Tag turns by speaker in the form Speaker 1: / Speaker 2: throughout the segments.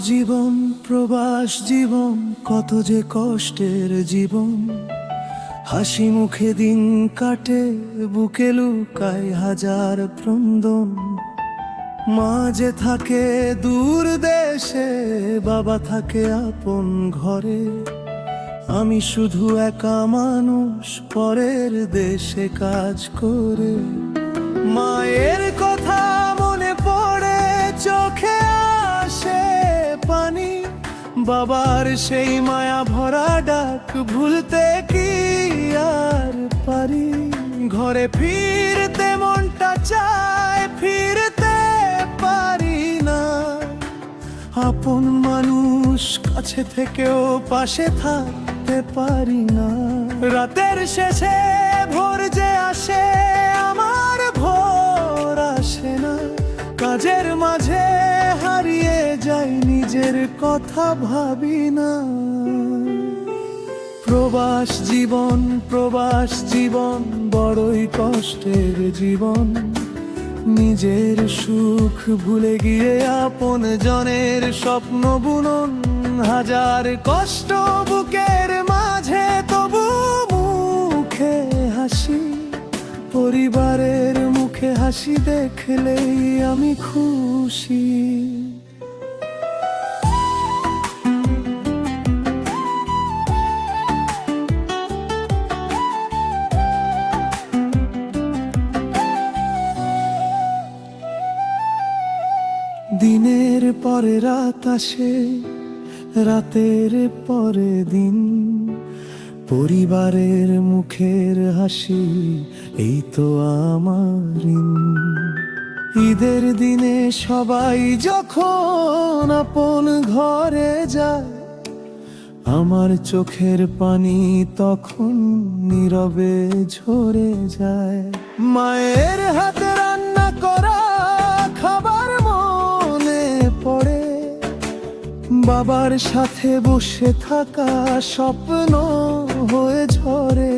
Speaker 1: জীবন প্রবাস জীবন কত যে কষ্টের জীবন। হাসি মুখে দিন কাটে, বুকে লুকায় হাজার ক্রন্দন। মা যে থাকে দূর দেশে, বাবা থাকে আপন ঘরে। আমি শুধু একা মানুষ পরের দেশে কাজ করে। মায়ের কথা মনে পড়ে, চোখে আসে পানি। বাবার সেই মায়া ভরা ডাক ভুলতে কি আর পারি। ঘরে ফিরতে মনটা চায়, ফিরতে পারি না। আপন মানুষ কাছে থেকেও পাশে থাকতে পারি না। রাতের শেষে ভোর যে আসে, আমার ভোর আসে না। কাজের মাঝে হারিয়ে যাই, নিজের কথা ভাবি না। প্রবাস জীবন বড়ই কষ্টের জীবন। নিজের সুখ ভুলে গিয়ে আপন জনের স্বপ্ন বুনন। হাজার কষ্ট বুকের মাঝে, তবু মুখে হাসি। পরিবারের মুখে হাসি দেখলেই আমি খুশি। দিনের পরে রাত আসে, রাতের পরে দিন। পরিবারের মুখের হাসি, এই তো আমার ঋণ। ঈদের দিনে সবাই যখন আপন ঘরে যায়, আমার চোখের পানি তখন নীরবে ঝরে যায়। মায়ের হাতে রান্না করা খাবার মনে পড়ে, বাবার সাথে বসে থাকা স্বপ্ন হয়ে ঝরে।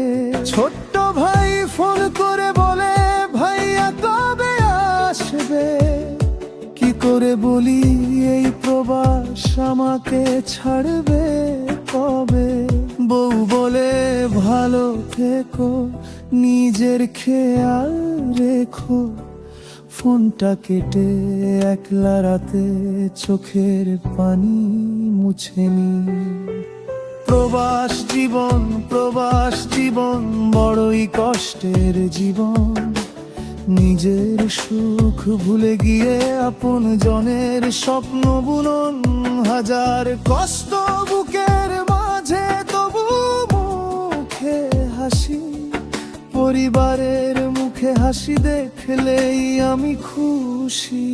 Speaker 1: ছোট্ট ভাই ফোন করে বলে, ভাইয়া কবে আসবে? কি করে বলি এই প্রবাস আমাকে ছাড়বে কবে? বউ বলে ভালো থেকো, নিজের খেয়াল রেখো। ফোনটা কেটে একলা রাতে চোখের পানি মুছে নি। প্রবাস জীবন বড়ই কষ্টের জীবন। নিজের সুখ ভুলে গিয়ে আপন জনের স্বপ্ন বুনন। হাজার কষ্ট বুকের মাঝে, তবু মুখে হাসি। পরিবারের মুখে হাসি দেখলেই আমি খুশি।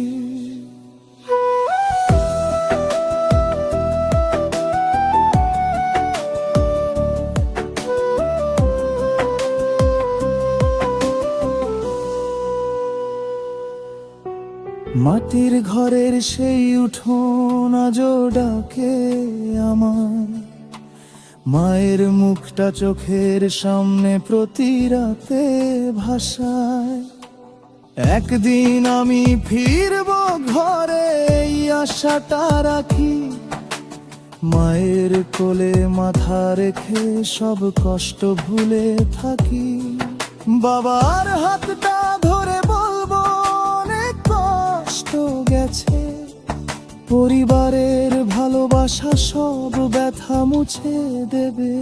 Speaker 1: মাটির ঘরের সেই উঠোন আজও ডাকে আমার। মায়ের মুখটা চোখের সামনে প্রতি রাতে ভাসায়। একদিন আমি ফিরব ঘরে, এই আশাটা রাখি। মায়ের কোলে মাথা রেখে সব কষ্ট ভুলে থাকি। বাবার হাতটা ধরে বলবো, অনেক কষ্ট গেছে। পরিবারের ভালোবাসা সব ব্যথা মুছে দেবে।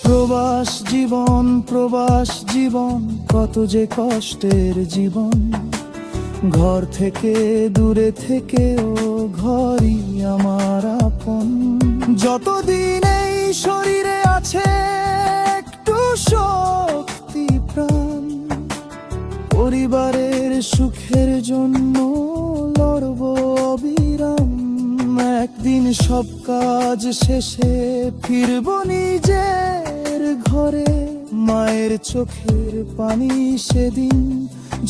Speaker 1: প্রবাস জীবন কত যে কষ্টের জীবন। ঘর থেকে দূরে থেকেও ঘরই আমার আপন। যতদিন এই শরীরে আছে একটু শক্তি প্রাণ, পরিবারের সুখের জন্য লড়ব অবিরাম। একদিন সব কাজ শেষে ফিরব নিজের ঘরে। মায়ের চোখের পানি সেদিন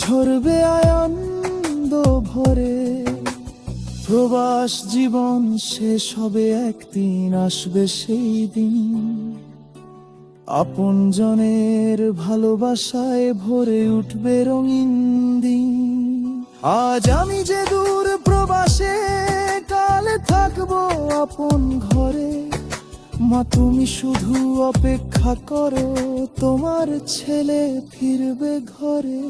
Speaker 1: ঝরবে আনন্দ ভরে। প্রবাস জীবন শেষ হবে একদিন, আসবে সেই দিন। আপন জনের ভালোবাসায় ভরে উঠবে রঙিন দিন। আজ আমি যে দূর প্রবাসে, রাখবো আপন ঘরে। মা তুমি শুধু অপেক্ষা করো, তোমার ছেলে ফিরবে ঘরে।